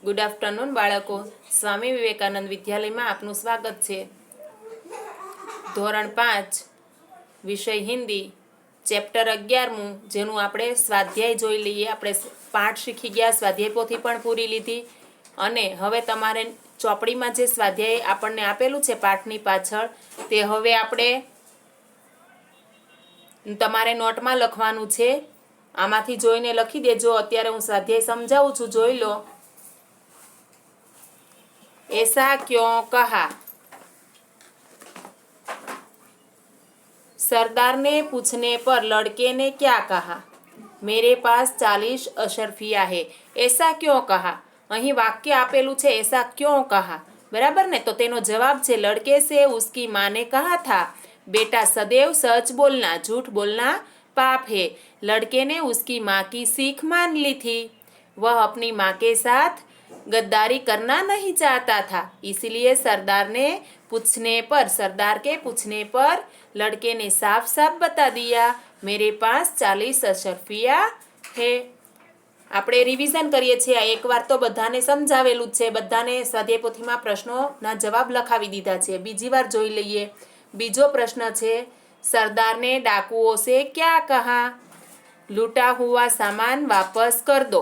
Good afternoon બાળકો, સ્વામી વિવેકાનંદ વિદ્યાલયમાં આપનું સ્વાગત છે। ધોરણ 5 વિષય હિન્દી, ચેપ્ટર 11મું, જેનું આપણે સ્વાધ્યાય જોઈ લઈએ। આપણે પાઠ શીખી ગયા, સ્વાધ્યાય પોથી પણ પૂરી લીધી અને હવે તમારે ચોપડીમાં જે સ્વાધ્યાય આપણને આપેલું છે પાઠની પાછળ, તે હવે આપણે તમારે નોટમાં લખવાનું છે। આમાંથી જોઈને લખી દેજો। અત્યારે હું સ્વાધ્યાય સમજાવું છું, જોઈ લો। ऐसा क्यों कहा? सरदार ने पूछने पर लड़के ने क्या कहा? मेरे पास 40 अशरफिया है। ऐसा क्यों कहा? અહીં વાક્ય આપેલું છે ऐसा क्यों कहा, बराबर ने? तो तेनो जवाब છે लड़के से उसकी माँ ने कहा था बेटा सदैव सच बोलना, झूठ बोलना पाप है। लड़के ने उसकी माँ की सीख मान ली थी। वह अपनी माँ के साथ गद्दारी करना नहीं चाहता था, इसलिए सरदार के पूछने पर लड़के ने साफ साफ बता दिया मेरे पास 40 अशरफिया है। આપણે રિવિઝન કરીએ છીએ। આ એકવાર તો બધાને સમજાવેલું જ છે, બધાને સ્વાધ્યાય પોથીમાં પ્રશ્નોના જવાબ લખાવી દીધા છે। બીજી વાર જોઈ લઈએ। બીજો પ્રશ્ન છે सरदार ने डाकुओं से क्या कहा? लूटा हुआ सामान वापस कर दो।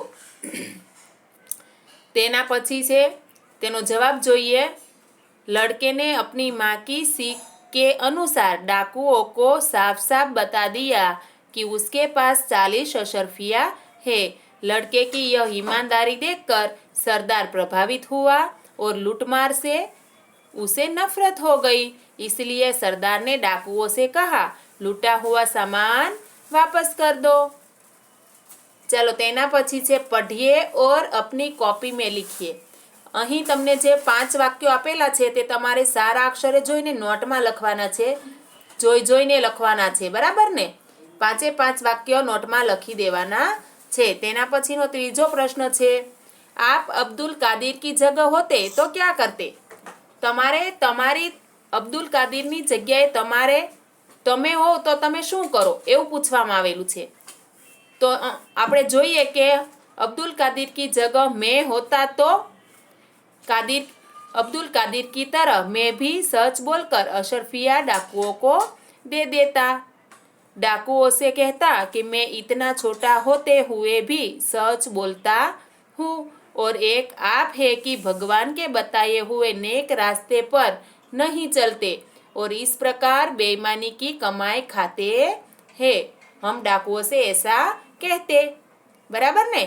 तेना पछी से तेनो जवाब जोईए। लड़के ने अपनी माँ की सीख के अनुसार डाकुओं को साफ साफ बता दिया कि उसके पास 40 अशरफिया है। लड़के की यह ईमानदारी देखकर सरदार प्रभावित हुआ और लूटमार से उसे नफरत हो गई, इसलिए सरदार ने डाकुओं से कहा लूटा हुआ सामान वापस कर दो। चलो तेना पछी छे पढ़िए और अपनी कॉपी में लिखिए। અહીં તમને જે 5 વાક્યો આપેલા છે તે તમારે સારા અક્ષરે જોઈને નોટમાં લખવાના છે, જોઈને લખવાના છે, બરાબર ને? 5 વાક્યો નોટમાં લખી દેવાના છે। તેના પછીનો ત્રીજો પ્રશ્ન છે आप अब्दुल कादिर की जगह होते तो क्या करते? તમારી અબ્દુલ કાદિરની જગ્યાએ તમે હો તો તમે શું કરો, એવું પૂછવામાં આવેલું છે। તો આપણે જોઈએ કે અબ્દુલ કાदिर की जगह मैं होता तो अब्दुल कादिर की तरह मैं भी सच बोलकर अशरफिया डाकुओं को दे देता। डाकुओं से कहता कि मैं इतना छोटा होते हुए भी सच बोलता हूँ और एक आप है कि भगवान के बताए हुए नेक रास्ते पर नहीं चलते और इस प्रकार बेईमानी की कमाई खाते हैं। हम डाकुओं से ऐसा कहते, बराबर ने?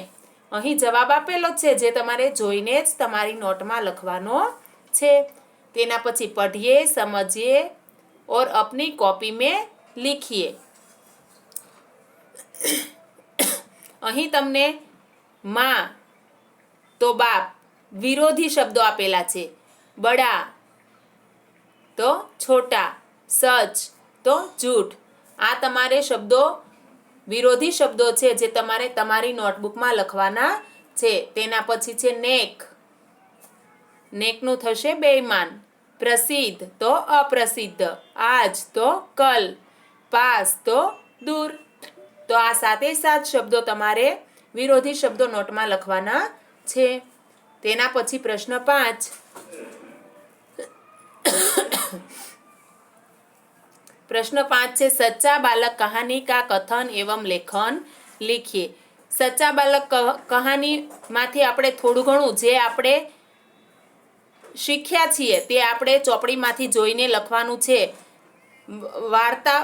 અહીં જવાબ આપેલો છે જે તમારે જોઈને જ તમારી નોટમાં લખવાનો છે। તેના પછી પઢીએ, સમજીએ और अपनी कॉपी में लिखिए। અહીં તમને માં તો બાપ વિરોધી શબ્દો આપેલા છે। બડા તો છોટા, સચ તો झूठ। આ તમારે શબ્દો વિરોધી શબ્દો છે જે તમારે તમારી નોટબુકમાં લખવાના છે। તેના પછી છે નેક, નેકનું થશે બેઈમાન। પ્રસિદ્ધ તો અપ્રસિદ્ધ, આજ તો કલ, પાસ તો દૂર। તો આ 7 શબ્દો તમારે વિરોધી શબ્દો નોટમાં લખવાના છે। તેના પછી પ્રશ્ન 5 प्रश्न 5 છે सच्चा बालक कहानी का कथन एवं लेखन लिखिए। सच्चा बालक कहानी माथी આપણે થોડું ઘણું જે આપણે શીખ્યા છીએ તે આપણે ચોપડીમાંથી જોઈને લખવાનું છે। વાર્તા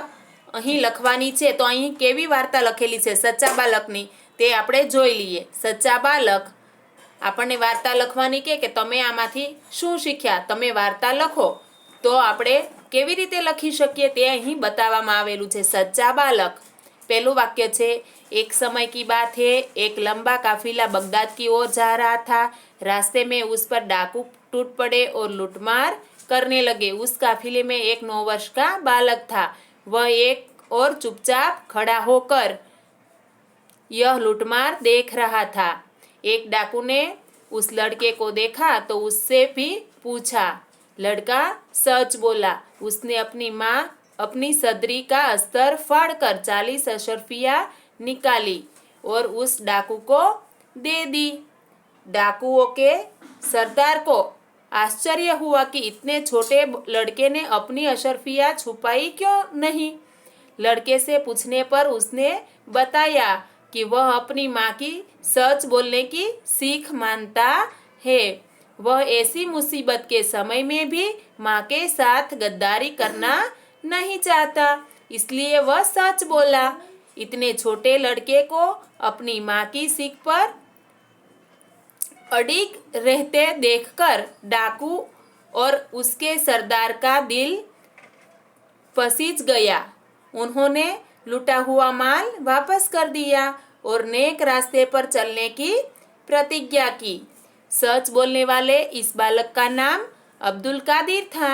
અહીં લખવાની છે। તો અહીં કેવી વાર્તા લખેલી છે સચ્ચા બાલકની તે આપણે જોઈ લઈએ। સચ્ચા બાલક આપણને વાર્તા લખવાની કે તમે આમાંથી શું શીખ્યા, તમે વાર્તા લખો। તો આપણે કેવી રીતે લખી શકીએ તે અહીં બતાવવામાં આવેલું છે। સચ્ચા બાલક પહેલું વાક્ય છે एक समय की बात है, एक लंबा काफिला बगदाद की ओर जा रहा था। रास्ते में उस पर डाकू टूट पड़े और लूटमार करने लगे। उस काफिले में एक 9 वर्ष का बालक था। वह एक और चुपचाप खड़ा होकर यह लूटमार देख रहा था। एक डाकू ने उस लड़के को देखा तो उससे भी पूछा। लड़का सच बोला। उसने अपनी सदरी का अस्तर फाड़कर 40 अशरफिया निकाली और उस डाकू को दे दी। डाकुओं के सरदार को आश्चर्य हुआ कि इतने छोटे लड़के ने अपनी अशरफियाँ छुपाई क्यों नहीं। लड़के से पूछने पर उसने बताया कि वह अपनी माँ की सच बोलने की सीख मानता है। वह ऐसी मुसीबत के समय में भी माँ के साथ गद्दारी करना नहीं चाहता, इसलिए वह सच बोला। इतने छोटे लड़के को अपनी माँ की सीख पर अडिग रहते देखकर डाकू और उसके सरदार का दिल पसीज गया। उन्होंने लूटा हुआ माल वापस कर दिया और नेक रास्ते पर चलने की प्रतिज्ञा की। सच बोलने वाले इस बालक का नाम अब्दुल कादिर था।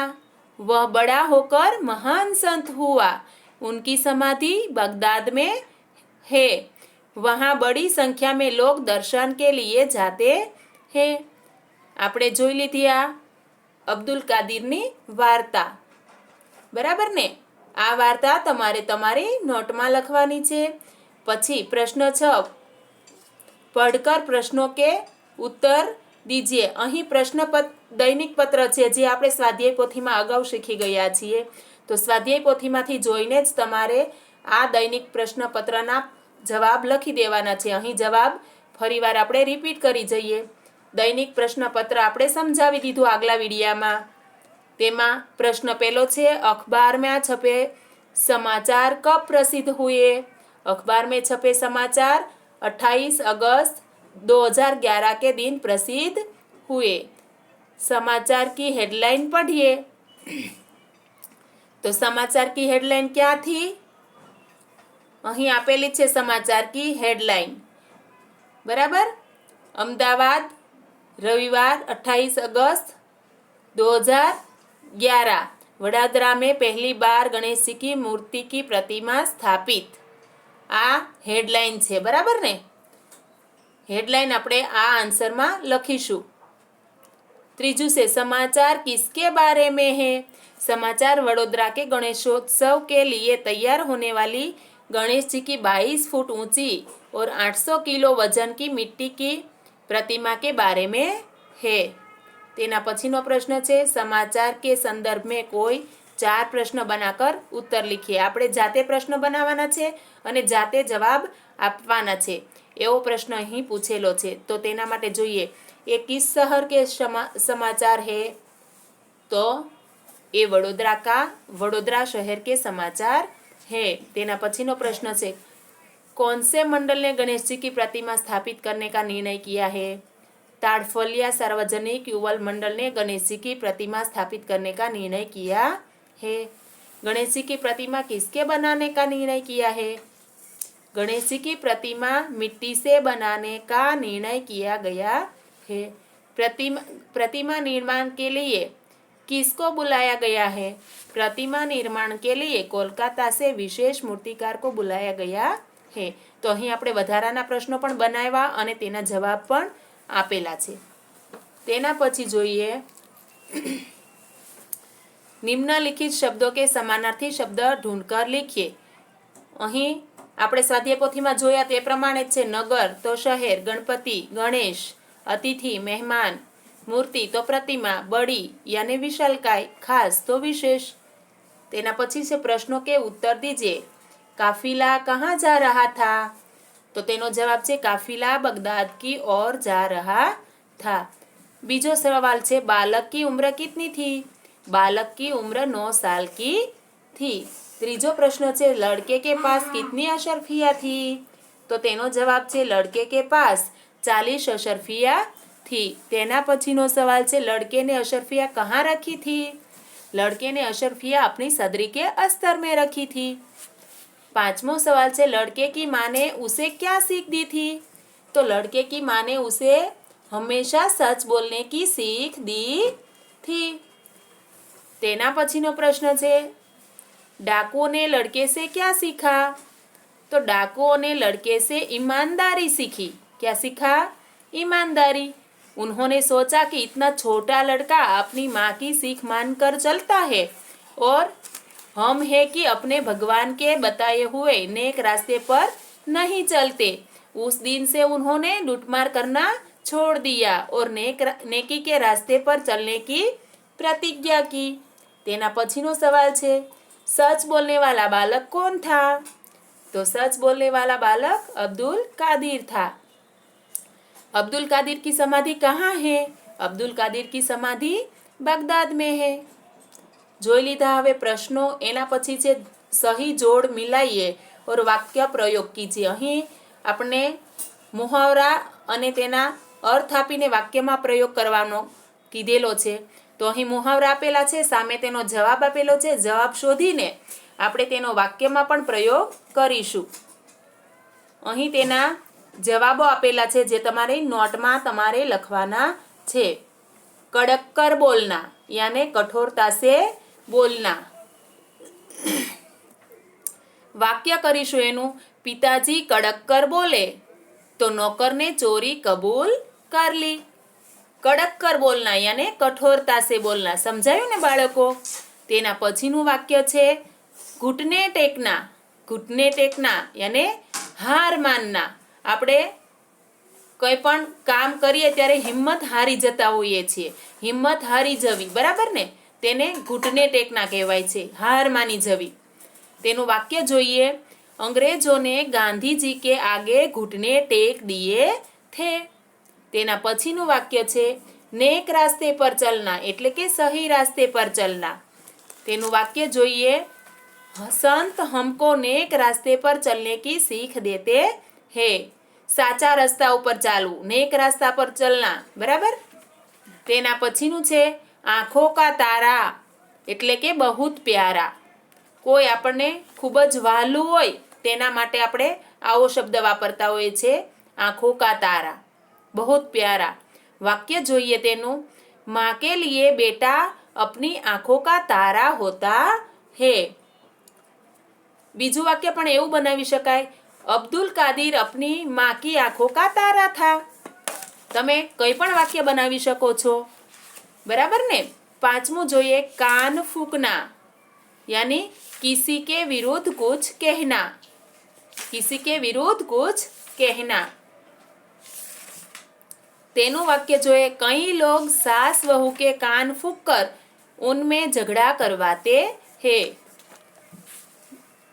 वह बड़ा होकर महान संत हुआ। उनकी समाधि बगदाद में है। वहाँ बड़ी संख्या में लोग दर्शन के लिए जाते हैं। આપણે જોઈ લીધી આ અબ્દુલ કાદિરની વાર્તા, બરાબર ને? આ વાર્તા તમારે તમારી નોટમાં લખવાની છે। પછી પ્રશ્ન 6, પઢકર પ્રશ્નો કે ઉત્તર દીजिए। અહીં દૈનિક પત્ર છે જે આપણે સ્વાધ્યાય પોથીમાં અગાઉ શીખી ગયા છીએ। તો સ્વાધ્યાય પોથીમાંથી જોઈને જ તમારે આ દૈનિક પ્રશ્નપત્રના જવાબ લખી દેવાના છે। અહીં જવાબ ફરીવાર આપણે રિપીટ કરી જઈએ। दैनिक प्रश्नपत्र આપણે સમજાવી દીધું આગલા વિડિયામાં। તેમાં પ્રશ્ન પહેલો છે, अखबार में छपे समाचार कब प्रसिद्ध हुए। अखबार में छपे समाचार 28 अगस्त 2011 के दिन प्रसिद्ध हुए। समाचार की हेडलाइन पढ़िए। तो समाचार की हेडलाइन क्या थी? અહીં આપેલી છે સમાચાર की हेडलाइन, बराबर। अमदावाद रविवार 28 अगस्त 2011, वडोदरा में पहली बार गणेश जी की मूर्ति की प्रतिमा स्थापित। आ हेडलाइन है, बराबर ने? हेडलाइन આપણે આ આન્સરમાં લખીશું। ત્રીજું છે, समाचार किसके बारे में है। समाचार वडोदरा के गणेशोत्सव के लिए तैयार होने वाली गणेश जी की 22 फुट ऊंची और 800 किलो वजन की मिट्टी की प्रतिमा के बारे में है। तेना पछीनो प्रश्न है, समाचार के संदर्भ में कोई 4 प्रश्न बनाकर उत्तर लिखिए। આપણે જાતે પ્રશ્ન બનાવવાના છે અને જાતે જવાબ આપવાના છે। એવો પ્રશ્ન અહીં પૂછેલો છે। તો તેના માટે જોઈએ, એ किस शहर के समाचार है। तो એ वडोदरा शहर के समाचार है। तेना पछीनो प्रश्न है, कौन से मंडल ने गणेश जी की प्रतिमा स्थापित करने का निर्णय किया है। ताड़फलिया सार्वजनिक युवल मंडल ने गणेश जी की प्रतिमा स्थापित करने का निर्णय किया है। गणेश जी की प्रतिमा किसके बनाने का निर्णय किया है। गणेश जी की प्रतिमा मिट्टी से बनाने का निर्णय किया गया है। प्रतिमा निर्माण के लिए किसको बुलाया गया है। प्रतिमा निर्माण के लिए कोलकाता से विशेष मूर्तिकार को बुलाया गया है। तो અહીં આપણે વધારાના પ્રશ્નો પણ બનાવ્યા અને તેના જવાબ પણ આપેલા છે। તેના પછી જોઈએ, નિમ્નલિખિત શબ્દો કે સમાનાર્થી શબ્દ ઢૂંઢકર લીખીએ। અહીં આપણે સ્વાધ્યાય પોથીમાં જોયા તે પ્રમાણે છે, નગર તો શહેર, ગણપતિ ગણેશ, અતિથિ મહેમાન, મૂર્તિ તો પ્રતિમા, બડી યાनी विशालकाय, खास तो विशेष। तेना પછી છે પ્રશ્નો के उत्तर दीजिए। काफिला कहाँ जा रहा था। तो तेनो जवाब है काफिला बगदाद की ओर जा रहा था। बीजो सवाल है, बालक की उम्र कितनी थी। बालक की उम्र 9 साल की थी। तीजो प्रश्न है, लड़के के पास कितनी अशरफियाँ थी। तो तेनो जवाब है लड़के के पास 40 अशरफियाँ थी। तेना पछीनो सवाल है, लड़के ने अशरफियाँ कहाँ रखी थी। लड़के ने अशरफियाँ अपनी सदरी के अस्तर में रखी थी। पांचमो सवाल है, लड़के की माँ ने उसे क्या सीख दी थी। तो लड़के की माँ ने उसे हमेशा सच बोलने की सीख दी थी। तेना पछीनो प्रश्न है, डाकुओं ने लड़के से क्या सीखा। तो डाकुओं ने लड़के से ईमानदारी सीखी। क्या सीखा। ईमानदारी। उन्होंने सोचा कि इतना छोटा लड़का अपनी माँ की सीख मानकर चलता है और हम है कि अपने भगवान के बताए हुए नेक रास्ते पर नहीं चलते। उस दिन से उन्होंने लूटमार करना छोड़ दिया और नेकी के रास्ते पर चलने की प्रतिज्ञा की। तेना पछीनो सवाल छे, सच बोलने वाला बालक कौन था? तो सच बोलने वाला बालक अब्दुल कादिर था। अब्दुल कादिर की समाधि कहाँ है? अब्दुल कादिर की समाधि बगदाद में है। જોઈ લીધા હવે પ્રશ્નો, એના પછી છે સહી જોડ મિલાઈએ और વાક્ય પ્રયોગ કીજીએ। અહીં આપણે મુહાવરા અને તેના અર્થ આપીને વાક્યમાં પ્રયોગ કરવાનો કીધેલો છે। તો અહીં મુહાવરા આપેલા છે, સામે તેનો જવાબ આપેલો છે। જવાબ શોધીને આપણે તેનો વાક્યમાં પણ પ્રયોગ કરીશું। અહીં તેના જવાબો આપેલા છે જે તમારી નોટમાં તમારે લખવાના છે। कड़क कर बोलना यानी कठोरता से बोलना। वाक्य करीशु एनु, पिताजी कड़क कर बोले तो नौकर ने चोरी कबूल कर ली। कड़क कर बोलना यानी कठोरता से बोलना। समझाયું ने बाळको? तेना पछीનું वाक्य छे घुटने टेकना। घुटने टेकना यानी हार मानना। આપણે કંઈ પણ કામ કરીએ ત્યારે હિંમત હારી જતા હોઈએ છીએ। હિંમત હારી જવી, બરાબર ને? તેને ઘૂંટને ટેકના કહેવાય છે, હાર માની જવી। તેનું વાક્ય જોઈએ, અંગ્રેજોને ગાંધીજી કે આગે ઘૂંટને ટેક દિए थे। તેના પછીનું વાક્ય છે નેક રાસ્તે પર ચલના એટલે કે સહી રાસ્તે પર ચલના। તેનું વાક્ય જોઈએ, સંત हमको नेक रास्ते पर चलने की सीख देते हैं। साचा रस्ता पर चालू, नेक रास्ता पर चलना, बराबर। तेना पछीનું છે आँखों का तारा એટલે કે बहुत प्यारा। કોઈ આપણને ખૂબ જ વહાલું હોય તેના માટે આપણે આવો શબ્દ વાપરતા હોઈએ છે, आँखों का तारा, बहुत प्यारा। वाक्य જોઈએ તેનું, माँ के लिए बेटा अपनी आँखों का तारा होता है। બીજું વાક્ય પણ એવું બનાવી શકાય, अब्दुल कादिर अपनी माँ की आँखों का तारा था। તમે કંઈ પણ વાક્ય બનાવી શકો છો, બરાબર ને? પાંચમું જોઈએ, કાન ફૂંકના यानी किसी के विरुद्ध कुछ कहना। किसी के विरुद्ध कुछ कहना। तेनु वाक्य જોઈએ, कई लोग सास बहू के कान फूंककर उनमें झगड़ा करवाते हैं।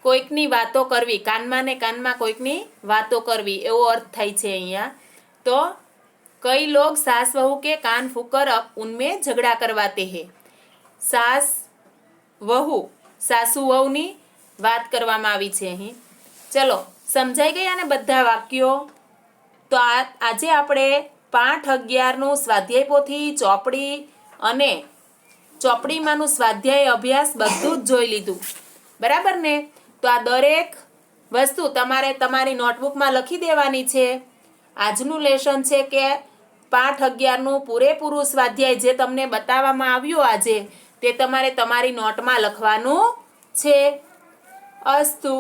કોઈકની વાતો કરવી, કાનમાં ને કાનમાં કોઈકની વાતો કરવી એવો અર્થ થાય છે અહીંયા। તો કઈ લોગ સાસ વહુ કે કાન ફૂંકર ઉનमें झगड़ा करवाते हैं। સાસ વહુ, સાસુ વહુની વાત કરવામાં આવી છે અહીં। ચલો, સમજાઈ ગયા ને બધા વાક્યો? તો આજે આપણે પાઠ 11નું સ્વાધ્યાય પોથી, ચોપડી અને ચોપડીમાંનું સ્વાધ્યાય અભ્યાસ બધું જ જોઈ લીધું, બરાબર ને? તો આ દરેક વસ્તુ તમારે તમારી નોટબુકમાં લખી દેવાની છે। આજનું લેસન છે કે પાઠ 11નું પૂરેપૂરું સ્વાધ્યાય જે તમને બતાવવામાં આવ્યું આજે તે તમારે તમારી નોટમાં લખવાનું છે। અસ્તુ।